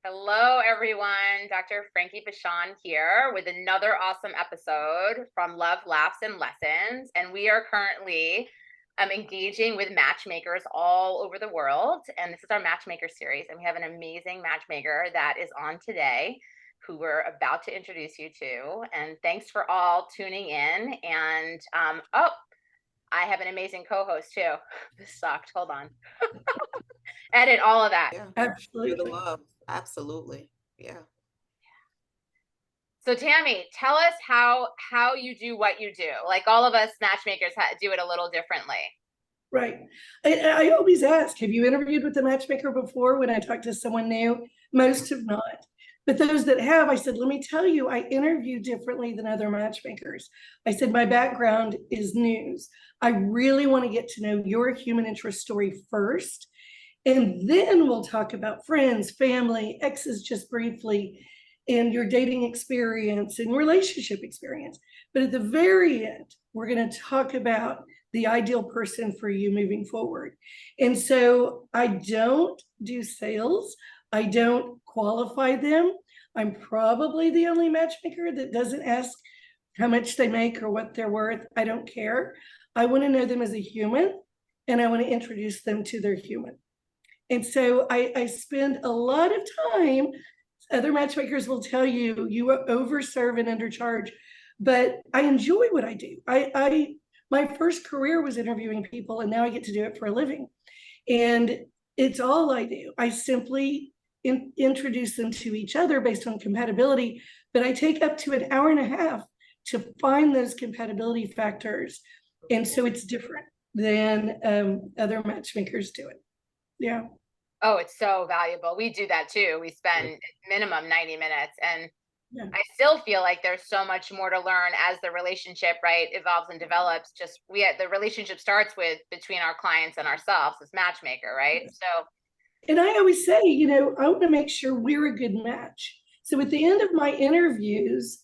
Hello, everyone. Dr. Frankie Bashan here with another awesome episode from Love, Laughs, and Lessons. And we are currently engaging with matchmakers all over the world. And this is our matchmaker series. And we have an amazing matchmaker that is on today who we're about to introduce you to. And thanks for all tuning in. And I have an amazing co-host too. This sucked. Hold on. Edit all of that. Yeah, Absolutely. the love. Absolutely. Yeah. So Tammy, tell us how you do what you do. Like all of us matchmakers do it a little differently. Right. I always ask, have you interviewed with a matchmaker before when I talk to someone new? Most have not. But those that have, I said, let me tell you, I interview differently than other matchmakers. I said, my background is news. I really want to get to know your human interest story first. And then we'll talk about friends, family, exes just briefly, and your dating experience and relationship experience. But at the very end, we're going to talk about the ideal person for you moving forward. And so I don't do sales. I don't qualify them. I'm probably the only matchmaker that doesn't ask how much they make or what they're worth. I don't care. I want to know them as a human, and I want to introduce them to their human. And so I spend a lot of time, other matchmakers will tell you, you overserve and undercharge, but I enjoy what I do. My first career was interviewing people, and now I get to do it for a living. And it's all I do. I simply introduce them to each other based on compatibility, but I take up to an hour and a half to find those compatibility factors. And so it's different than other matchmakers do it. Yeah. Oh, it's so valuable. We do that too. We spend minimum 90 minutes, and Yeah. I still feel like there's so much more to learn as the relationship, right, evolves and develops. Just the relationship starts with between our clients and ourselves as matchmaker, right? So, and I always say, I want to make sure we're a good match. So at the end of my interviews,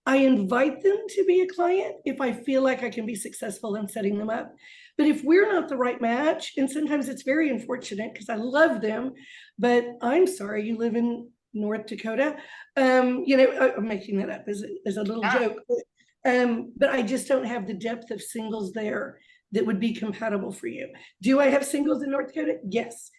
I invite them to be a client if I feel like I can be successful in setting them up. But if we're not the right match, and sometimes it's very unfortunate because I love them, but I'm sorry, you live in North Dakota. I'm making that up as a little joke. But I just don't have the depth of singles there that would be compatible for you. Do I have singles in North Dakota? Yes.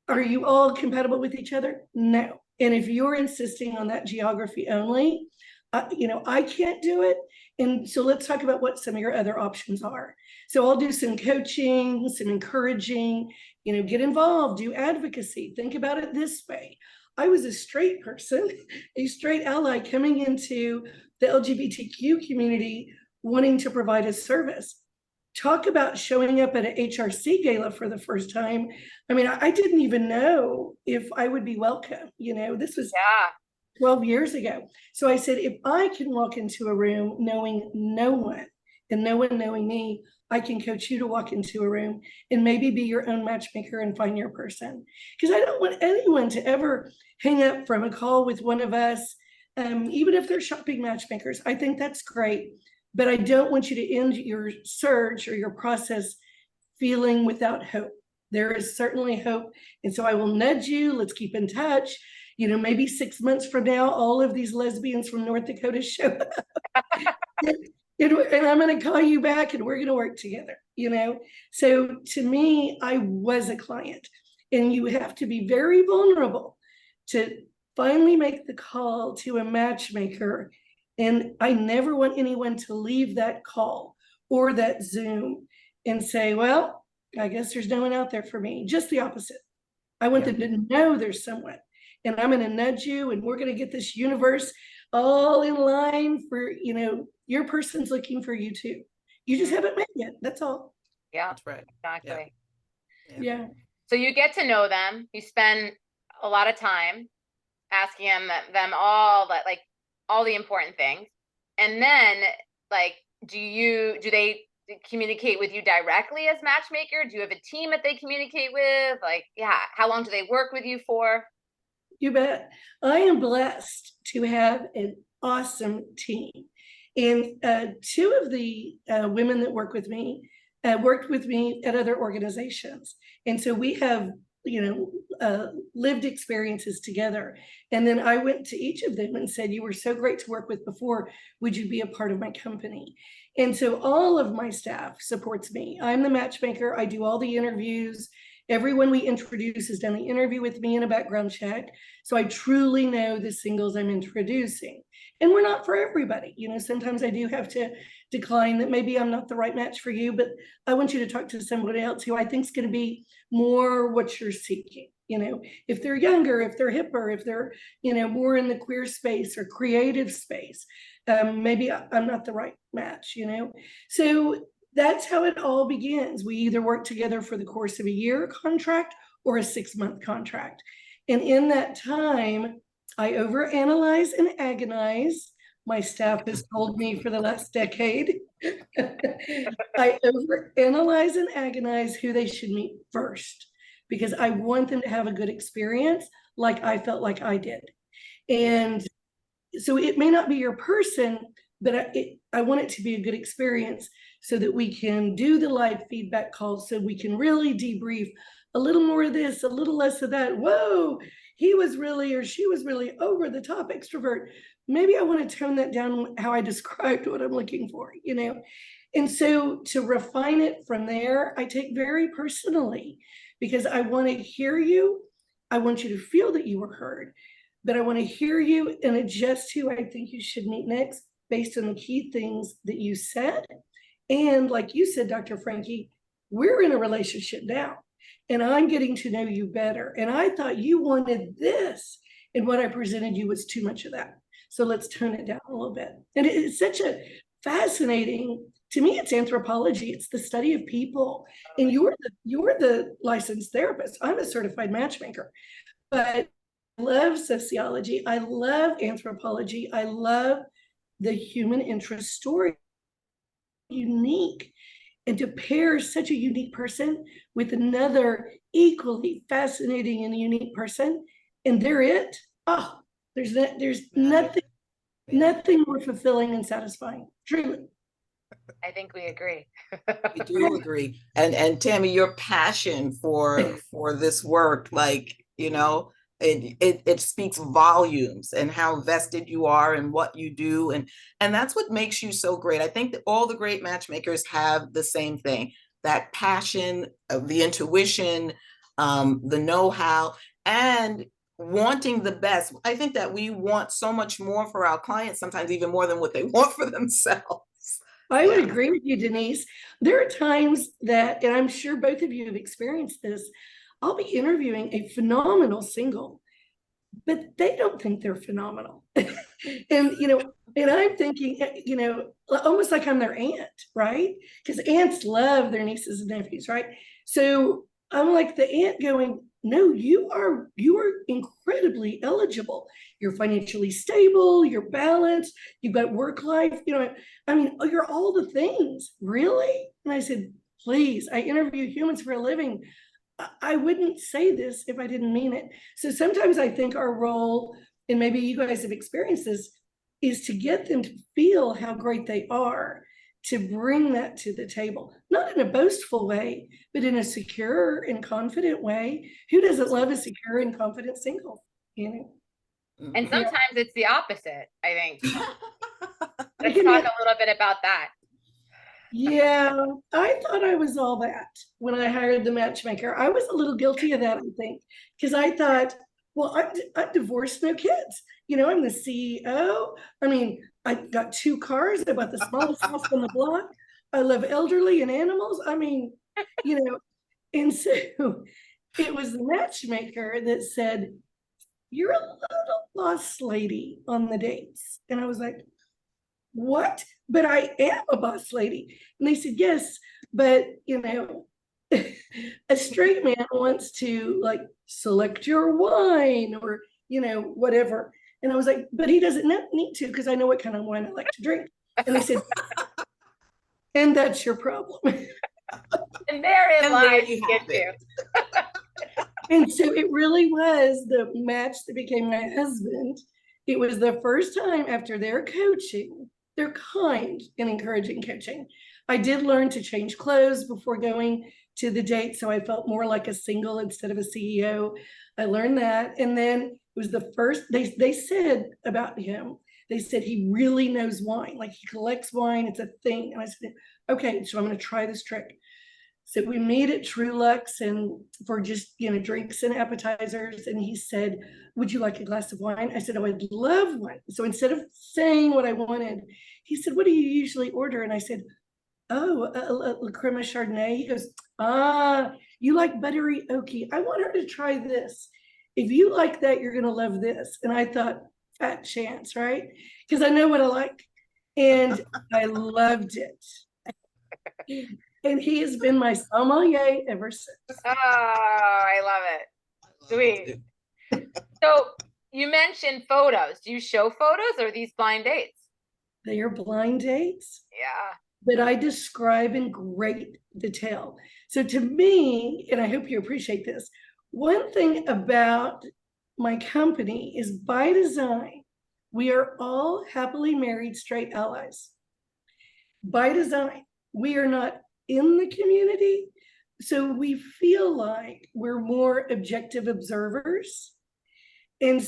Are you all compatible with each other? No. And if you're insisting on that geography only, I can't do it. And so let's talk about what some of your other options are. So I'll do some coaching, some encouraging, get involved, do advocacy. Think about it this way. I was a straight person, a straight ally coming into the LGBTQ community, wanting to provide a service. Talk about showing up at an HRC gala for the first time. I mean, I didn't even know if I would be welcome. This was 12 years ago. So I said, if I can walk into a room knowing no one and no one knowing me, I can coach you to walk into a room and maybe be your own matchmaker and find your person. Because I don't want anyone to ever hang up from a call with one of us, even if they're shopping matchmakers. I think that's great. But I don't want you to end your search or your process feeling without hope. There is certainly hope. And so I will nudge you. Let's keep in touch. Maybe 6 months from now, all of these lesbians from North Dakota show up. And I'm going to call you back and we're going to work together, So to me, I was a client. And you have to be very vulnerable to finally make the call to a matchmaker. And I never want anyone to leave that call or that Zoom and say, well, I guess there's no one out there for me. Just the opposite. I want them to know there's someone. And I'm going to nudge you, and we're going to get this universe all in line for, your person's looking for you too. You just haven't met yet. That's all. Yeah, That's right. Exactly. Yeah. So you get to know them. You spend a lot of time asking them all that, like all the important things. And then do they communicate with you directly as matchmaker? Do you have a team that they communicate with? How long do they work with you for? You bet. I am blessed to have an awesome team. And two of the women that worked with me at other organizations. And so we have lived experiences together. And then I went to each of them and said, you were so great to work with before. Would you be a part of my company? And so all of my staff supports me. I'm the matchmaker. I do all the interviews. Everyone we introduce has done the interview with me and a background check. So I truly know the singles I'm introducing. And we're not for everybody. Sometimes I do have to decline that maybe I'm not the right match for you, but I want you to talk to somebody else who I think is going to be more what you're seeking. If they're younger, if they're hipper, if they're, more in the queer space or creative space, maybe I'm not the right match, So that's how it all begins. We either work together for the course of a year contract or a 6-month contract. And in that time, I overanalyze and agonize. My staff has told me for the last decade. I overanalyze and agonize who they should meet first, because I want them to have a good experience like I felt like I did. And so it may not be your person, but I want it to be a good experience so that we can do the live feedback calls, so we can really debrief a little more of this, a little less of that. Whoa, he was really, or she was really over the top extrovert. Maybe I want to tone that down, how I described what I'm looking for, And so to refine it from there, I take very personally, because I want to hear you. I want you to feel that you were heard, but I want to hear you and adjust who I think you should meet next based on the key things that you said. And like you said, Dr. Frankie, we're in a relationship now, and I'm getting to know you better. And I thought you wanted this, and what I presented you was too much of that. So let's tone it down a little bit. And it's such a fascinating, to me, it's anthropology. It's the study of people. And you're the licensed therapist. I'm a certified matchmaker, but I love sociology. I love anthropology. I love the human interest story. Unique. And to pair such a unique person with another equally fascinating and unique person, and they're it. Oh, there's nothing more fulfilling and satisfying. Truly. I think we agree. We do agree. And Tammy, your passion for this work, it speaks volumes, and how vested you are in what you do. And that's what makes you so great. I think that all the great matchmakers have the same thing, that passion, the intuition, the know-how, and wanting the best. I think that we want so much more for our clients, sometimes even more than what they want for themselves. I would agree with you, Denise. There are times that, and I'm sure both of you have experienced this, I'll be interviewing a phenomenal single, but they don't think they're phenomenal. and I'm thinking, almost like I'm their aunt, right? Because aunts love their nieces and nephews, right? So I'm like the aunt going, no, you are incredibly eligible. You're financially stable, you're balanced, you've got work life, you're all the things, really? And I said, please, I interview humans for a living. I wouldn't say this if I didn't mean it. So sometimes I think our role, and maybe you guys have experienced this, is to get them to feel how great they are, to bring that to the table, not in a boastful way, but in a secure and confident way. Who doesn't love a secure and confident single? And sometimes it's the opposite, I think. Let's talk a little bit about that. Yeah, I thought I was all that when I hired the matchmaker. I was a little guilty of that, I think, because I thought, well, I'm divorced, no kids. I'm the CEO. I got 2 cars. I bought the smallest house on the block. I love elderly and animals. And so it was the matchmaker that said, you're a little boss lady on the dates. And I was like, what? But I am a boss lady. And they said, yes, but a straight man wants to select your wine or, whatever. And I was like, but he doesn't need to, because I know what kind of wine I like to drink. And they said, and that's your problem. And therein lies you get to. And so it really was the match that became my husband. It was the first time after their coaching, their kind and encouraging coaching, I did learn to change clothes before going to the date. So I felt more like a single instead of a CEO. I learned that. And then it was the first, they said about him, they said he really knows wine, like he collects wine, it's a thing. And I said, okay, so I'm going to try this trick. So we meet at Trulux and for just, drinks and appetizers. And he said, would you like a glass of wine? I said, oh, I'd love one. So instead of saying what I wanted, he said, what do you usually order? And I said, oh, a crema Chardonnay. He goes, you like buttery oaky. I want her to try this. If you like that, you're going to love this. And I thought, fat chance, right? Because I know what I like. And I loved it. And he has been my sommelier ever since. Oh, I love it. Sweet. So you mentioned photos. Do you show photos or are these blind dates? They are blind dates. Yeah. But I describe in great detail. So to me, and I hope you appreciate this, one thing about my company is by design, we are all happily married straight allies. By design, we are not in the community, so we feel like we're more objective observers. And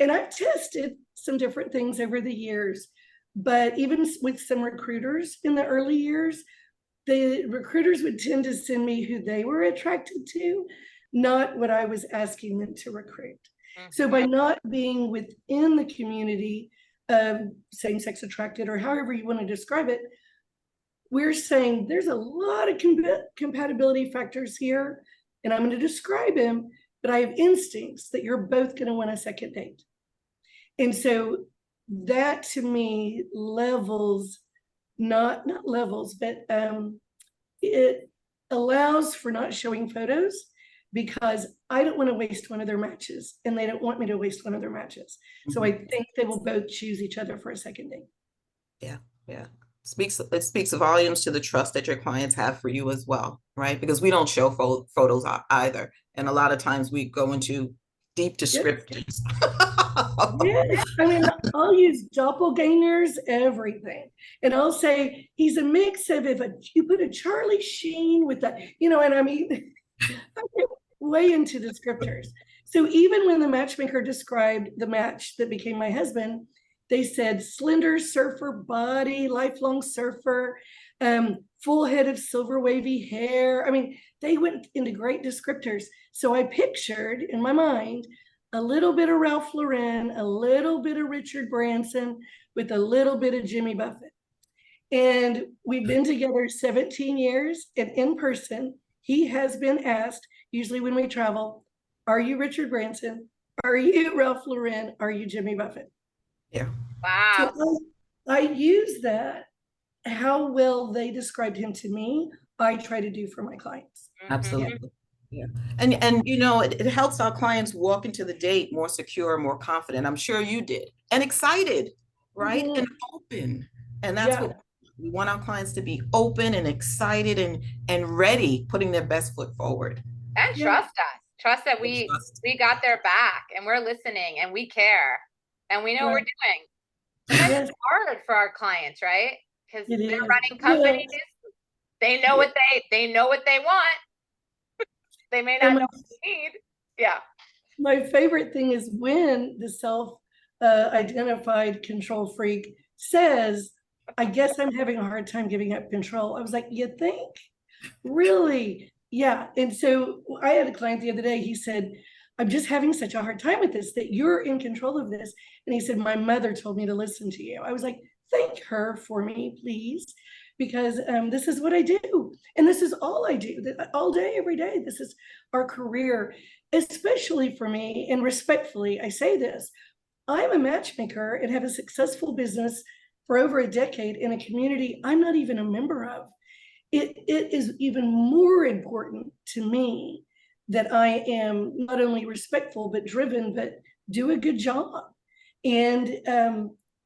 I've tested some different things over the years, but even with some recruiters in the early years, the recruiters would tend to send me who they were attracted to, not what I was asking them to recruit. Mm-hmm. So by not being within the community of same-sex attracted, or however you want to describe it, we're saying there's a lot of compatibility factors here, and I'm going to describe them, but I have instincts that you're both going to want a second date. And so that to me levels, not levels, but it allows for not showing photos because I don't want to waste one of their matches and they don't want me to waste one of their matches. Mm-hmm. So I think they will both choose each other for a second date. Yeah, yeah. It speaks volumes to the trust that your clients have for you as well, right? Because we don't show photos either. And a lot of times we go into deep descriptors. Yes. I mean, I'll use doppelgangers, everything. And I'll say, he's a mix of if you put a Charlie Sheen with that, and I mean, I get way into descriptors. So even when the matchmaker described the match that became my husband, they said slender surfer body, lifelong surfer, full head of silver wavy hair. I mean, they went into great descriptors. So I pictured in my mind a little bit of Ralph Lauren, a little bit of Richard Branson, with a little bit of Jimmy Buffett. And we've been together 17 years, and in person, he has been asked, usually when we travel, are you Richard Branson? Are you Ralph Lauren? Are you Jimmy Buffett? Yeah. Wow. So I use that, how well they described him to me, I try to do for my clients. Absolutely. Yeah. And it helps our clients walk into the date more secure, more confident. I'm sure you did. And excited, right? Mm-hmm. And open. And that's what we want our clients to be, open and excited and ready, putting their best foot forward. And trust us. Trust that we got their back and we're listening and we care and we know what we're doing. And it's hard for our clients, right? Because they're running companies. They know what they want. They may not know what they need. Yeah. My favorite thing is when the self-identified control freak says, I guess I'm having a hard time giving up control. I was like, you think? Really? Yeah. And so I had a client the other day, he said, I'm just having such a hard time with this, that you're in control of this. And he said, my mother told me to listen to you. I was like, thank her for me, please. Because this is what I do. And this is all I do, all day, every day. This is our career, especially for me. And respectfully, I say this, I'm a matchmaker and have a successful business for over a decade in a community I'm not even a member of. It is even more important to me that I am not only respectful, but driven, but do a good job. And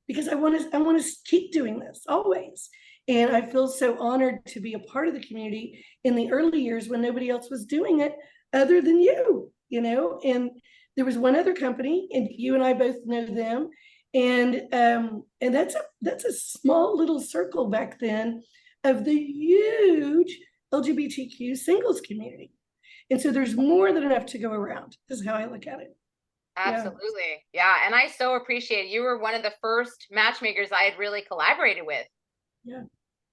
because I want to keep doing this always. And I feel so honored to be a part of the community in the early years when nobody else was doing it other than you, and there was one other company and you and I both know them. And that's a small little circle back then of the huge LGBTQ singles community. And so there's more than enough to go around, is how I look at it. Absolutely. Yeah. And I so appreciate you were one of the first matchmakers I had really collaborated with. Yeah.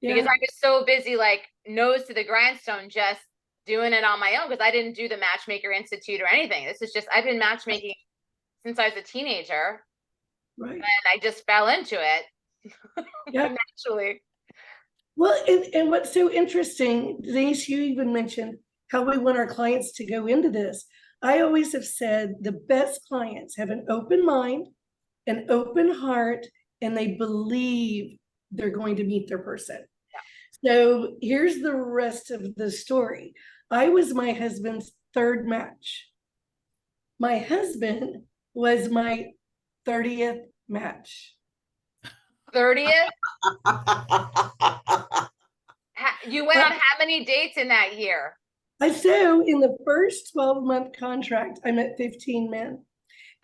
Because I was so busy, like nose to the grindstone, just doing it on my own, because I didn't do the Matchmaker Institute or anything. This is just, I've been matchmaking since I was a teenager. Right. And I just fell into it. Yeah. Naturally. Well, and what's so interesting, Denise, you even mentioned how we want our clients to go into this. I always have said the best clients have an open mind, an open heart, and they believe they're going to meet their person. Yeah. So here's the rest of the story. I was my husband's third match. My husband was my 30th match. 30th? You went on how many dates in that year? So in the first 12-month contract, I met 15 men.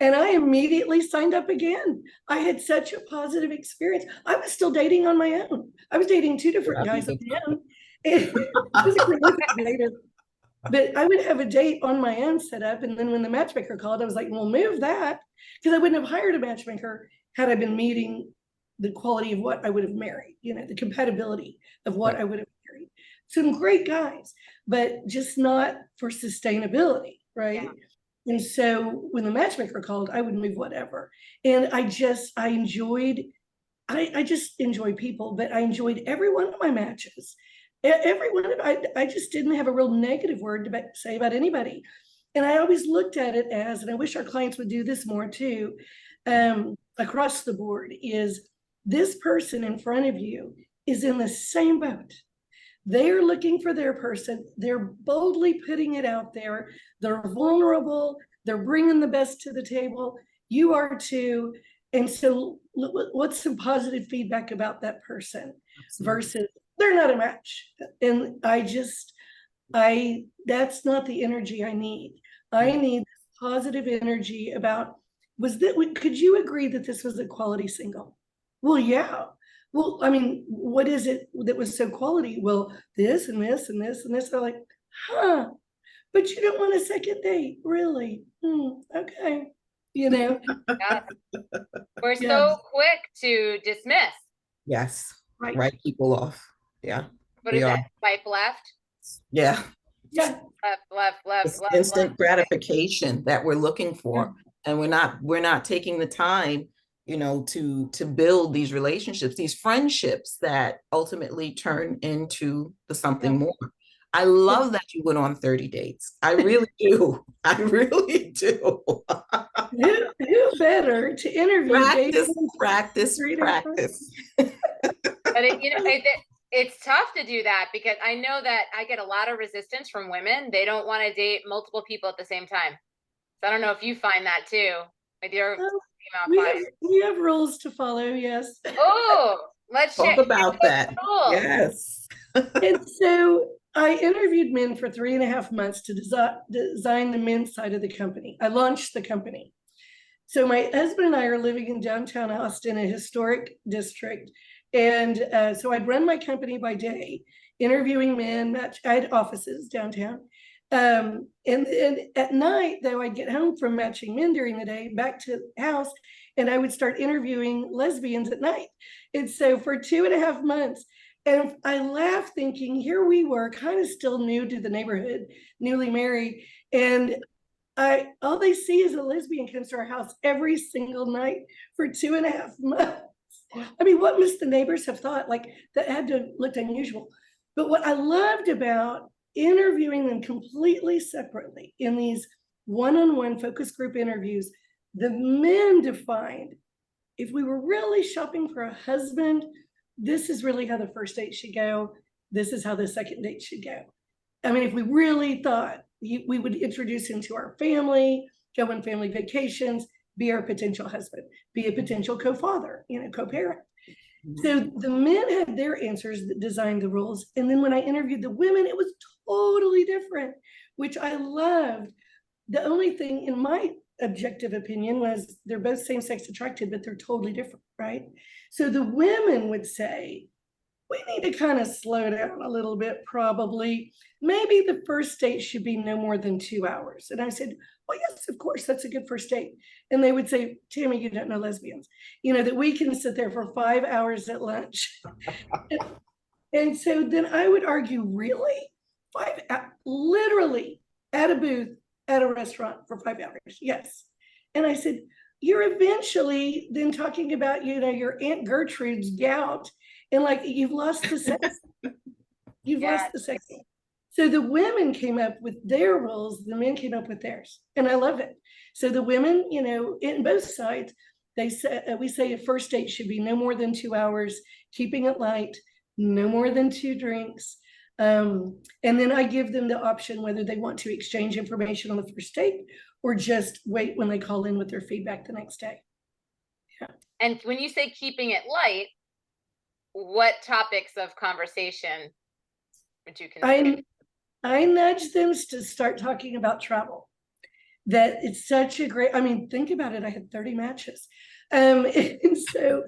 And I immediately signed up again. I had such a positive experience. I was still dating on my own. I was dating 2 different guys on my own. It was a prolific dater. But I would have a date on my own set up. And then when the matchmaker called, I was like, well, move that. Because I wouldn't have hired a matchmaker had I been meeting the quality of what I would have married, the compatibility of what I would have married. Some great guys, but just not for sustainability, right? Yeah. And so when the matchmaker called, I would move whatever. And I just enjoy people, but I enjoyed every one of my matches. Every one of I just didn't have a real negative word to say about anybody. And I always looked at it as, and I wish our clients would do this more too, across the board, is this person in front of you is in the same boat. They're looking for their person. They're boldly putting it out there. They're vulnerable. They're bringing the best to the table. You are too. And so what's some positive feedback about that person? Absolutely. Versus they're not a match. And that's not the energy I need. I need positive energy about, could you agree that this was a quality single? Well, yeah. Well, I mean, what is it that was so quality? Well, this and this and this and this. They're like, huh, but you don't want a second date, really? Okay. Yeah. We're so quick to dismiss. Yes. Right. Write people off. Yeah. What is that? Swipe left? Yeah. Yeah. Left. Instant gratification that we're looking for. Yeah. And we're not taking the time, to build these relationships, these friendships that ultimately turn into something more. I love that you went on 30 dates. I really do. I really do. Who better to interview? Practice. But it's tough to do that, because I know that I get a lot of resistance from women. They don't want to date multiple people at the same time. So I don't know if you find that too with your we have rules to follow. Yes. Oh, let's talk about that. Yes. And so I interviewed men for 3.5 months to design the men's side of the company. I launched the company. So my husband and I are living in downtown Austin, a historic district. And so I'd run my company by day, interviewing men. I had offices downtown. And at night, though, I'd get home from matching men during the day, back to the house, and I would start interviewing lesbians at night. And so for 2.5 months, and I laughed thinking, here we were kind of still new to the neighborhood, newly married. And all they see is a lesbian comes to our house every single night for 2.5 months. I mean, what must the neighbors have thought? Like, that had to look unusual. But what I loved about interviewing them completely separately in these one-on-one focus group interviews, the men defined, if we were really shopping for a husband, this is really how the first date should go. This is how the second date should go. I mean, if we really thought we would introduce him to our family, go on family vacations, be our potential husband, be a potential co-father, co-parent. So the men had their answers that designed the rules. And then when I interviewed the women, it was totally different, which I loved. The only thing, in my objective opinion, was they're both same-sex attracted, but they're totally different, right? So the women would say, we need to kind of slow down a little bit, probably. Maybe the first date should be no more than 2 hours. And I said, well, yes, of course, that's a good first date. And they would say, Tammy, you don't know lesbians, that we can sit there for 5 hours at lunch. And so then I would argue, really? Literally at a booth, at a restaurant for 5 hours? Yes. And I said, you're eventually then talking about, your Aunt Gertrude's gout, and like you've lost the sex. You've lost the sex. So the women came up with their rules, the men came up with theirs, and I love it. So the women, in both sides, we say a first date should be no more than 2 hours, keeping it light, no more than 2 drinks. And then I give them the option whether they want to exchange information on the first date or just wait when they call in with their feedback the next day. Yeah. And when you say keeping it light, what topics of conversation would you consider? I nudge them to start talking about travel. That it's such a great, think about it. I had 30 matches. And so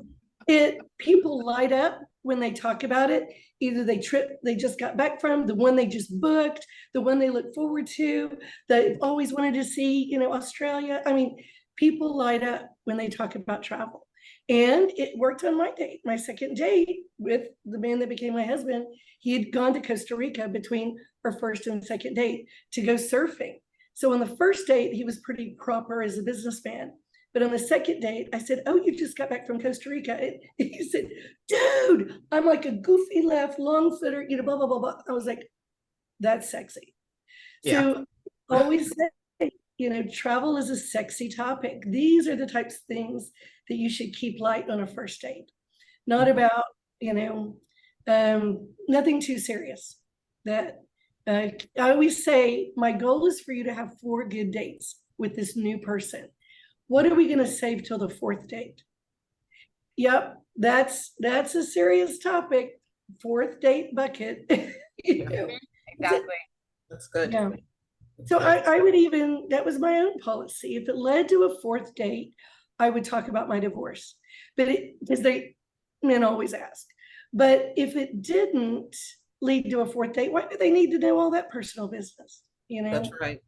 people light up when they talk about it. Either they just got back from, the one they just booked, the one they look forward to, they've always wanted to see, Australia. People light up when they talk about travel. And it worked on my date. My second date with the man that became my husband, he had gone to Costa Rica between our first and second date to go surfing. So on the first date, he was pretty proper as a businessman. But on the second date, I said, oh, you just got back from Costa Rica. And he said, dude, I'm like a goofy left, long footer, blah, blah, blah, blah. I was like, that's sexy. Yeah. So always say, travel is a sexy topic. These are the types of things that you should keep light on a first date. Not about, nothing too serious. That I always say, my goal is for you to have 4 good dates with this new person. What are we going to save till the 4th date? Yep, that's a serious topic. 4th date bucket. Exactly. That's good. Yeah. So I would even, that was my own policy. If it led to a 4th date, I would talk about my divorce. But because men always ask. But if it didn't lead to a 4th date, why do they need to know all that personal business? That's right.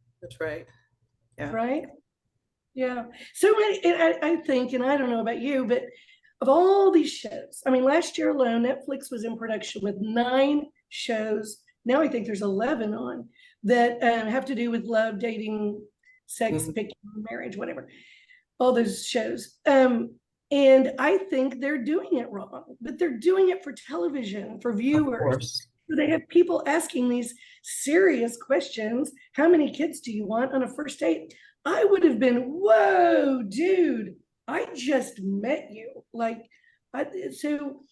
Yeah. Right. Yeah. So I think, and I don't know about you, but of all these shows, last year alone, Netflix was in production with 9 shows. Now I think there's 11 on that have to do with love, dating, sex, picking, marriage, whatever. All those shows. And I think they're doing it wrong, but they're doing it for television, for viewers. So they have people asking these serious questions. How many kids do you want on a first date? I would have been, whoa, dude, I just met you. So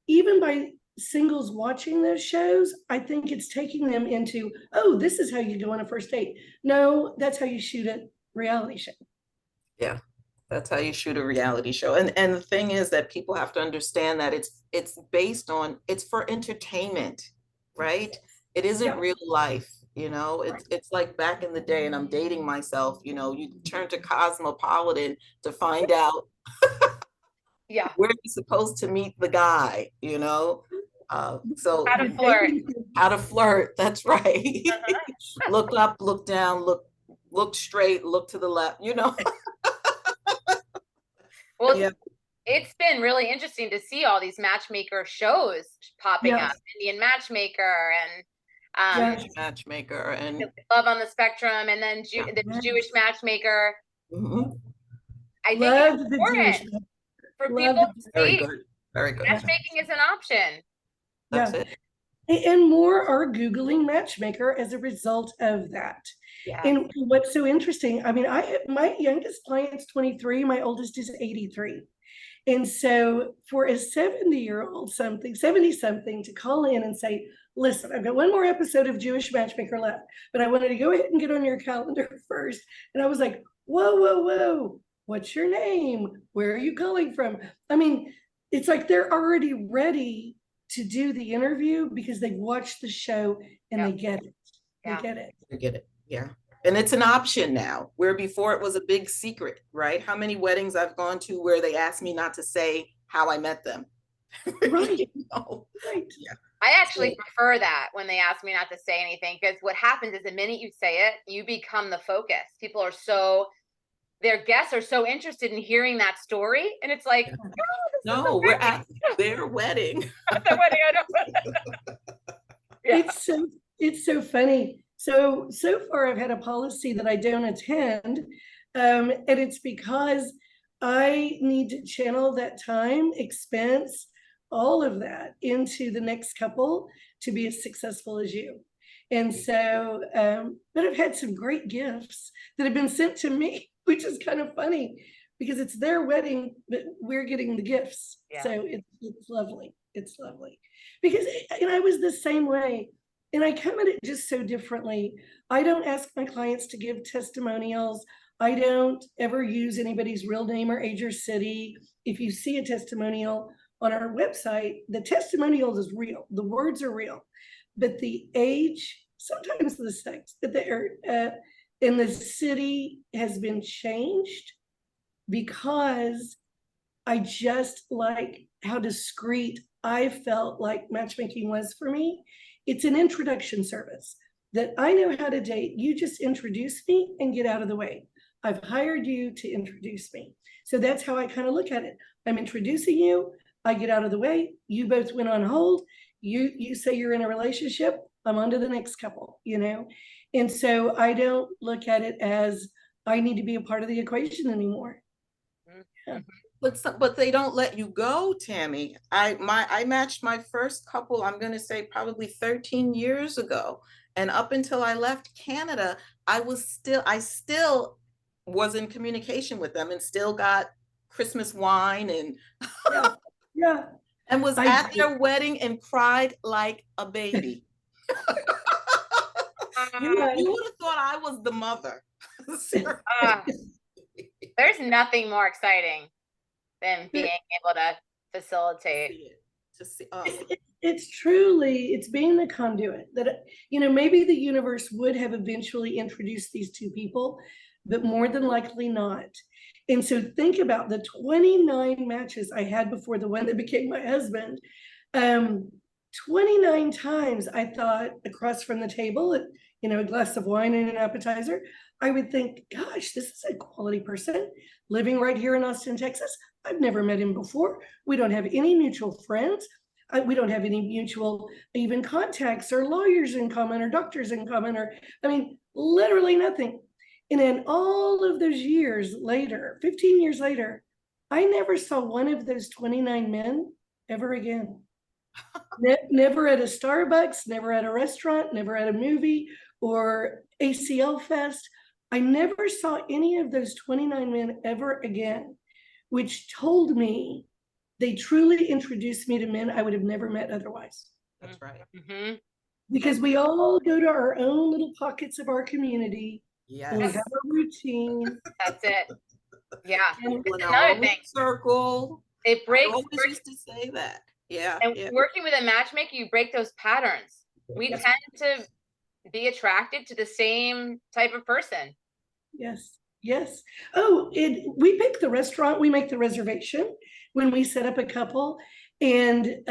even by singles watching those shows, I think it's taking them into, oh, this is how you go on a first date. No, that's how you shoot a reality show. Yeah, that's how you shoot a reality show. And the thing is that people have to understand that it's based on, it's for entertainment, right? It isn't real life. It's like back in the day, and I'm dating myself, you turn to Cosmopolitan to find out where you're supposed to meet the guy, so how to flirt. That's right. Look up, look down, look straight, look to the left, Well, it's been really interesting to see all these matchmaker shows popping up. Indian Matchmaker and Matchmaker and Love on the Spectrum, and then the Jewish Matchmaker. I think Love it's important for people to see. Very good. Matchmaking is an option. That's it. And more are Googling Matchmaker as a result of that. Yeah. And what's so interesting, my youngest client's 23, my oldest is 83. And so for a 70-something to call in and say, listen, I've got one more episode of Jewish Matchmaker left, but I wanted to go ahead and get on your calendar first. And I was like, whoa, what's your name? Where are you calling from? It's like they're already ready to do the interview because they watched the show and they get it. They get it. Yeah. And it's an option now, where before it was a big secret, right? How many weddings I've gone to where they asked me not to say how I met them. Right. You know? Right. Yeah. I actually So, prefer that when they ask me not to say anything, because what happens is the minute you say it, you become the focus. People are so, their guests are so interested in hearing that story. And it's like, yeah. oh, this is No, we're at amazing. their wedding. The wedding, I don't. Yeah. It's so funny. So far I've had a policy that I don't attend. And it's because I need to channel that time, expense, all of that into the next couple to be as successful as you. And so, but I've had some great gifts that have been sent to me, which is kind of funny because it's their wedding, but we're getting the gifts. Yeah. So it's lovely. It's lovely because I was the same way. And I come at it just so differently. I don't ask my clients to give testimonials. I don't ever use anybody's real name or age or city. If you see a testimonial on our website, the testimonial is real. The words are real, but the age, sometimes the sex, but in the city has been changed because I just like how discreet I felt like matchmaking was for me. It's an introduction service that I know how to date. You just introduce me and get out of the way. I've hired you to introduce me. So that's how I kind of look at it. I'm introducing you. I get out of the way. You both went on hold. You say you're in a relationship. I'm on to the next couple, you know? And so I don't look at it as I need to be a part of the equation anymore. Yeah. But they don't let you go, Tammy. I matched my first couple, I'm gonna say probably 13 years ago. And up until I left Canada, I still was in communication with them and still got Christmas wine and Yeah. Yeah. and was I at did. their wedding and cried like a baby. You would have thought I was the mother. There's nothing more exciting than being able to facilitate. To see, It's being the conduit that, maybe the universe would have eventually introduced these two people, but more than likely not. And so think about the 29 matches I had before the one that became my husband. 29 times I thought across from the table, a glass of wine and an appetizer, I would think, gosh, this is a quality person living right here in Austin, Texas. I've never met him before. We don't have any mutual friends. We don't have any mutual even contacts or lawyers in common or doctors in common, literally nothing. And then all of those years later, 15 years later, I never saw one of those 29 men ever again. Never at a Starbucks, never at a restaurant, never at a movie or ACL Fest. I never saw any of those 29 men ever again, which told me they truly introduced me to men I would have never met otherwise. That's right. Mm-hmm. Because we all go to our own little pockets of our community. Yes. And we have a routine. That's it. Yeah. And It's another thing. Circle. It breaks. I always used to say that. Yeah. And yeah. working with a matchmaker, you break those patterns. We Yes. tend to be attracted to the same type of person. Yes. Yes. Oh, we pick the restaurant, we make the reservation when we set up a couple. And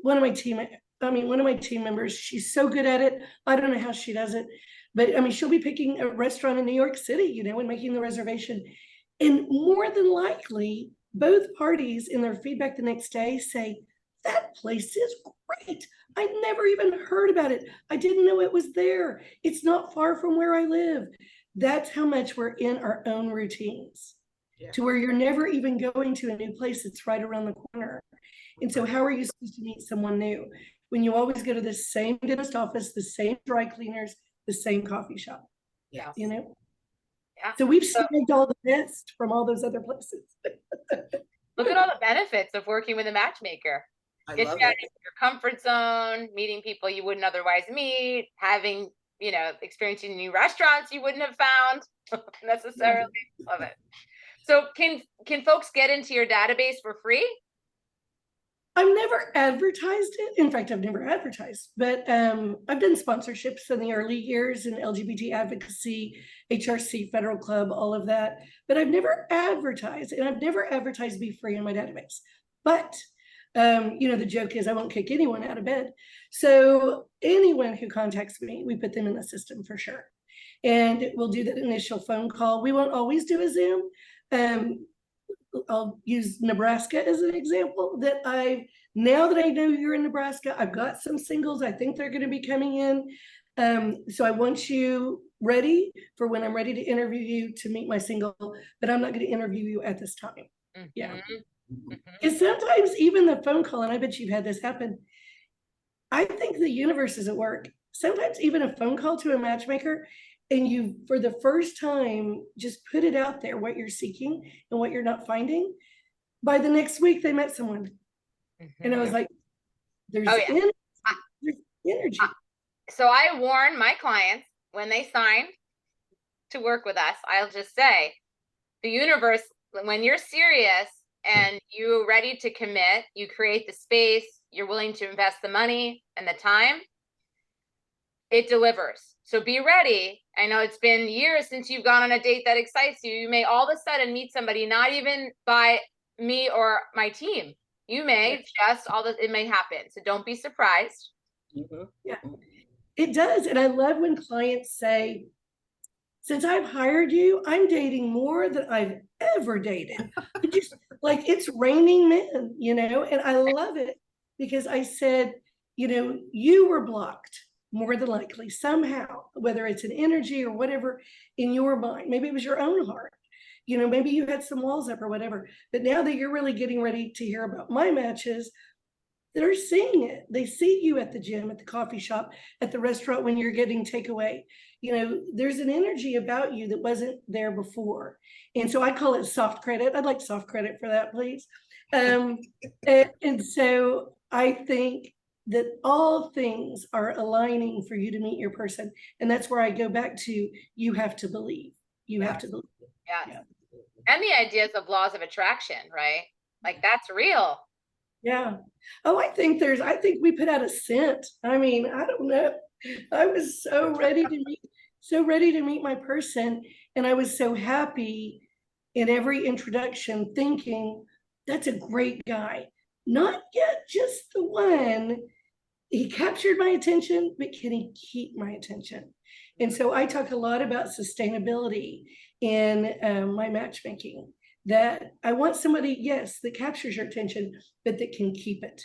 one of my team members, she's so good at it. I don't know how she does it, but she'll be picking a restaurant in New York City, and making the reservation. And more than likely, both parties in their feedback the next day say, that place is great. I never even heard about it. I didn't know it was there. It's not far from where I live. That's how much we're in our own routines, to where you're never even going to a new place that's right around the corner. And so how are you supposed to meet someone new when you always go to the same dentist office, the same dry cleaners, the same coffee shop? Yeah. Yeah. So we've saved all the best from all those other places. Look at all the benefits of working with a matchmaker. Get you out of your comfort zone, meeting people you wouldn't otherwise meet, having, experiencing new restaurants you wouldn't have found necessarily. Love it. So can folks get into your database for free? I've never advertised it. In fact, I've never advertised, but I've done sponsorships in the early years in LGBT advocacy, HRC, Federal Club, all of that. But I've never advertised, and I've never advertised Be Free in my database. But The joke is I won't kick anyone out of bed. So anyone who contacts me, we put them in the system for sure. And we'll do that initial phone call. We won't always do a Zoom. I'll use Nebraska as an example now that I know you're in Nebraska, I've got some singles. I think they're going to be coming in. So I want you ready for when I'm ready to interview you to meet my single, but I'm not going to interview you at this time. Mhm. Yeah. Mhm. And sometimes even the phone call, and I bet you've had this happen, I think the universe is at work. Sometimes even a phone call to a matchmaker, and you, for the first time, just put it out there, what you're seeking and what you're not finding. By the next week, they met someone. And I was like, there's Oh, yeah. there's energy. So I warn my clients when they sign to work with us, I'll just say, the universe, when you're serious and you're ready to commit, you create the space, you're willing to invest the money and the time, it delivers. So be ready. I know it's been years since you've gone on a date that excites you. You may all of a sudden meet somebody, not even by me or my team. You may just it may happen. So don't be surprised. Mhm. Yeah, it does. And I love when clients say, since I've hired you, I'm dating more than I've ever dated. Just like it's raining men, and I love it because I said, you were blocked more than likely somehow, whether it's an energy or whatever in your mind. Maybe it was your own heart. Maybe you had some walls up or whatever. But now that you're really getting ready to hear about my matches, they're seeing it. They see you at the gym, at the coffee shop, at the restaurant when you're getting takeaway. There's an energy about you that wasn't there before. And so I call it soft credit. I'd like soft credit for that, please. And so I think that all things are aligning for you to meet your person. And that's where I go back to, you have to believe. You have to believe. Yeah. And the ideas of laws of attraction, right? Like that's real. Yeah. Oh, I think we put out a scent. I mean, I don't know. I was so ready to meet my person. And I was so happy in every introduction thinking, that's a great guy. Not yet just the one. He captured my attention, but can he keep my attention? And so I talk a lot about sustainability in my matchmaking, that I want somebody, yes, that captures your attention, but that can keep it.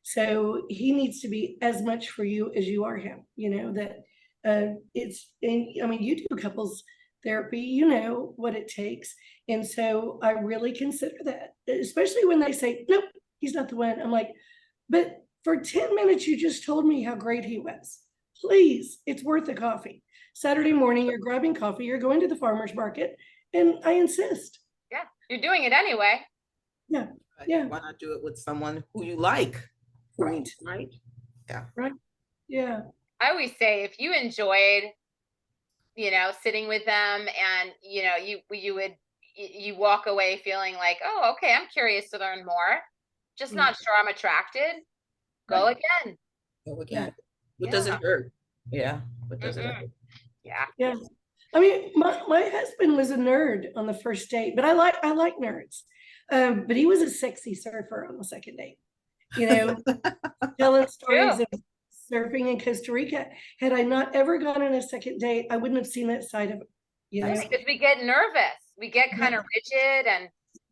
So he needs to be as much for you as you are him, that you do couples therapy, you know what it takes. And so I really consider that, especially when they say, nope, he's not the one. I'm like, but for 10 minutes, you just told me how great he was. Please, it's worth a coffee. Saturday morning, you're grabbing coffee, you're going to the farmer's market, and I insist. Yeah, you're doing it anyway. Yeah, yeah. Why not do it with someone who you like? Right. Right. Yeah. Right. Yeah. I always say if you enjoyed, sitting with them and, you walk away feeling like, oh, okay, I'm curious to learn more. Just not sure I'm attracted. Go again. Go again. Yeah. What does it hurt? Yeah. What does it hurt? Yeah. Yeah. I mean, my husband was a nerd on the first date, but I like nerds. But he was a sexy surfer on the second date. Telling stories of surfing in Costa Rica. Had I not ever gone on a second date, I wouldn't have seen that side of it. Because we get nervous. We get kind of rigid, and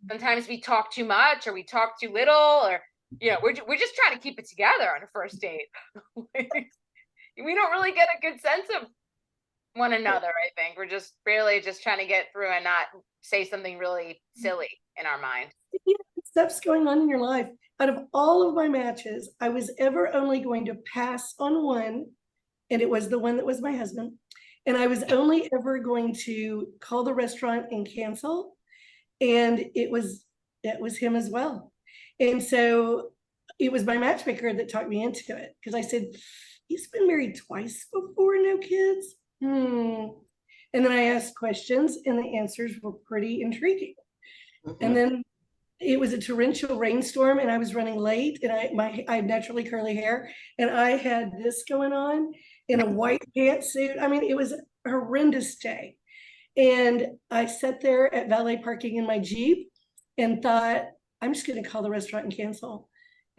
sometimes we talk too much or we talk too little, or we're just trying to keep it together on a first date. We don't really get a good sense of one another. I think we're just barely just trying to get through and not say something really silly in our mind. Stuff's going on in your life. Out of all of my matches, I was ever only going to pass on one, and it was the one that was my husband. And I was only ever going to call the restaurant and cancel, and it was him as well. And so it was my matchmaker that talked me into it, because I said, he's been married twice before, no kids. And then I asked questions, and the answers were pretty intriguing. And then it was a torrential rainstorm, and I was running late, and I have naturally curly hair, and I had this going on in a white pantsuit. I mean, it was a horrendous day. And I sat there at valet parking in my Jeep and thought, I'm just going to call the restaurant and cancel.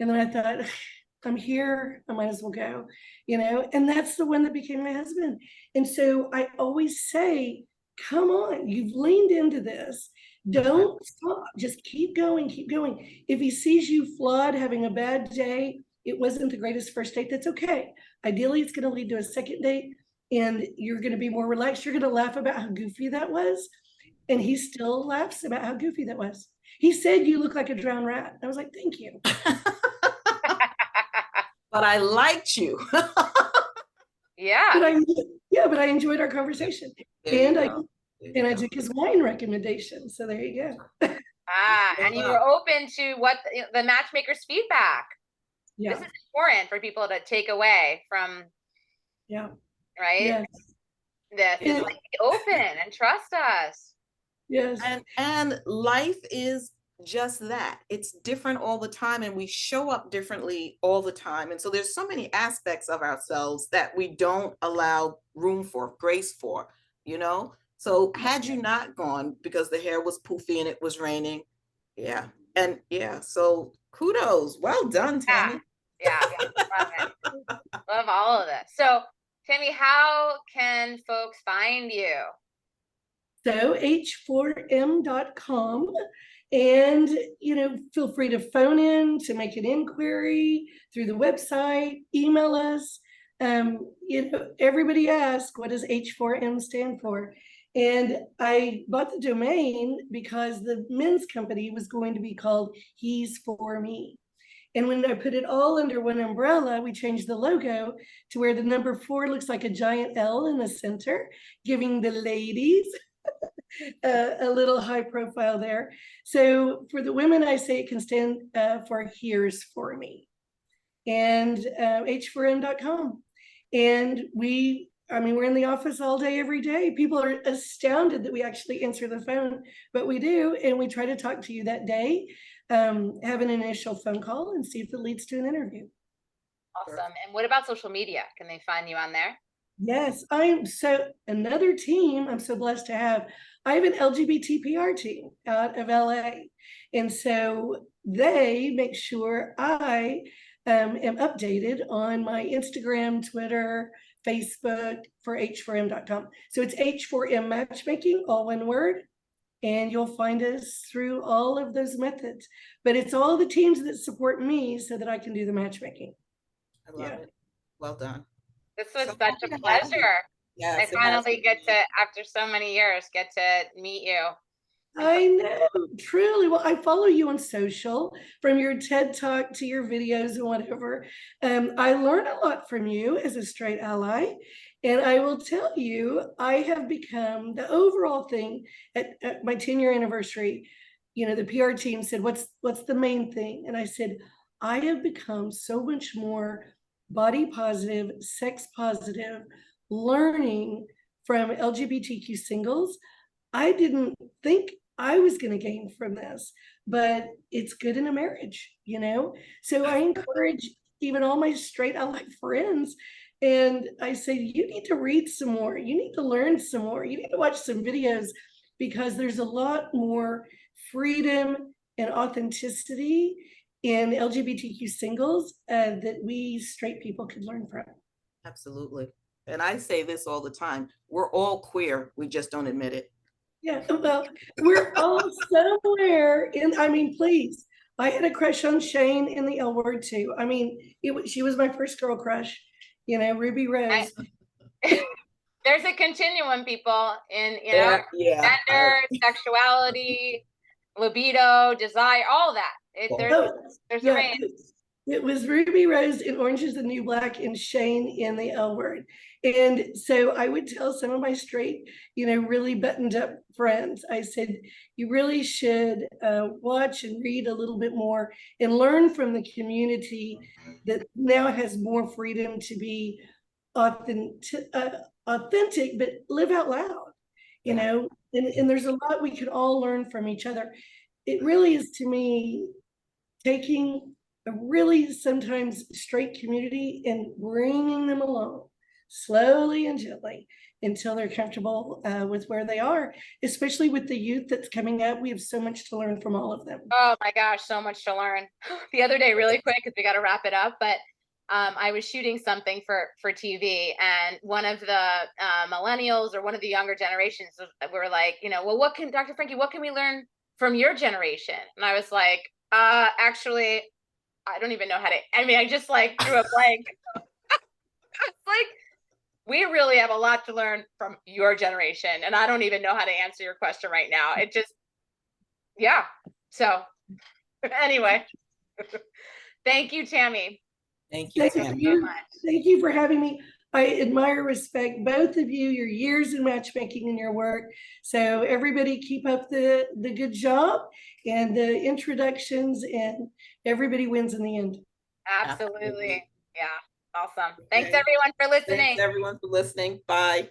And then I thought, I'm here, I might as well go, and that's the one that became my husband. And so I always say, come on, you've leaned into this. Don't stop, just keep going, keep going. If he sees you flawed, having a bad day, it wasn't the greatest first date, that's okay. Ideally, it's going to lead to a second date and you're going to be more relaxed. You're going to laugh about how goofy that was. And he still laughs about how goofy that was. He said, you look like a drowned rat. I was like, thank you. But I liked you. Yeah. But I enjoyed our conversation. And I took his wine recommendation. So there you go. And you were open to what the matchmaker's feedback. Yeah. This is important for people to take away from. Yeah. Right. Yes. This is like, be open and trust us. Yes. And life is just that. It's different all the time, and we show up differently all the time. And so there's so many aspects of ourselves that we don't allow room for, grace for, So had you not gone because the hair was poofy and it was raining, so kudos. Well done, Tammy. Yeah. Love it. Love all of this. So Tammy, how can folks find you? So h4m.com, and feel free to phone in to make an inquiry through the website, email us. Everybody asks, what does H4M stand for? And I bought the domain because the men's company was going to be called He's For Me. And when I put it all under one umbrella, we changed the logo to where the number 4 looks like a giant L in the center, giving the ladies a little high profile there. So for the women, I say it can stand for Here's For Me, and h4m.com. And we're in the office all day, every day. People are astounded that we actually answer the phone, but we do. And we try to talk to you that day, have an initial phone call and see if it leads to an interview. Awesome. And what about social media? Can they find you on there? Yes, another team I'm so blessed to have. I have an LGBT PR team out of LA. And so they make sure I am updated on my Instagram, Twitter, Facebook for h4m.com. So it's H4M Matchmaking, all one word. And you'll find us through all of those methods. But it's all the teams that support me so that I can do the matchmaking. I love it. Well done. This was such a pleasure. Yes, I finally get to, after so many years, get to meet you. I know, truly. Well, I follow you on social, from your TED Talk to your videos and whatever. I learn a lot from you as a straight ally. And I will tell you, I have become the overall thing at my 10-year anniversary. The PR team said, what's the main thing? And I said, I have become so much more body positive, sex positive, learning from LGBTQ singles. I didn't think I was going to gain from this, but it's good in a marriage, So I encourage even all my straight ally friends, and I say, you need to read some more. You need to learn some more. You need to watch some videos, because there's a lot more freedom and authenticity in LGBTQ singles that we straight people could learn from. Absolutely. And I say this all the time. We're all queer. We just don't admit it. Yeah, well, we're all somewhere please. I had a crush on Shane in the L Word too. She was my first girl crush, Ruby Rose. There's a continuum, people, in gender, sexuality, libido, desire, all that. There's a range. It was Ruby Rose in Orange is the New Black and Shane in the L Word. And so I would tell some of my straight, really buttoned up friends, I said, you really should watch and read a little bit more and learn from the community that now has more freedom to be authentic, but live out loud, and there's a lot we could all learn from each other. It really is, to me, taking a really sometimes straight community and bringing them along slowly and gently until they're comfortable with where they are, especially with the youth that's coming up. We have so much to learn from all of them. Oh my gosh, so much to learn. The other day, really quick, because we got to wrap it up, but I was shooting something for TV, and one of the millennials or one of the younger generations were like, well, what can Dr. Frankie, what can we learn from your generation? And I was like, actually, I don't even know how to. I mean, I just like drew a blank. It's like, we really have a lot to learn from your generation, and I don't even know how to answer your question right now. It just, yeah. So anyway, thank you, Tammy. Thank you, Thank Tammy. you. Thank you for having me. I admire, respect both of you, your years in matchmaking and your work. So everybody keep up the good job and the introductions, and everybody wins in the end. Absolutely. Yeah. Awesome. Thanks everyone for listening. Thanks everyone for listening. Bye.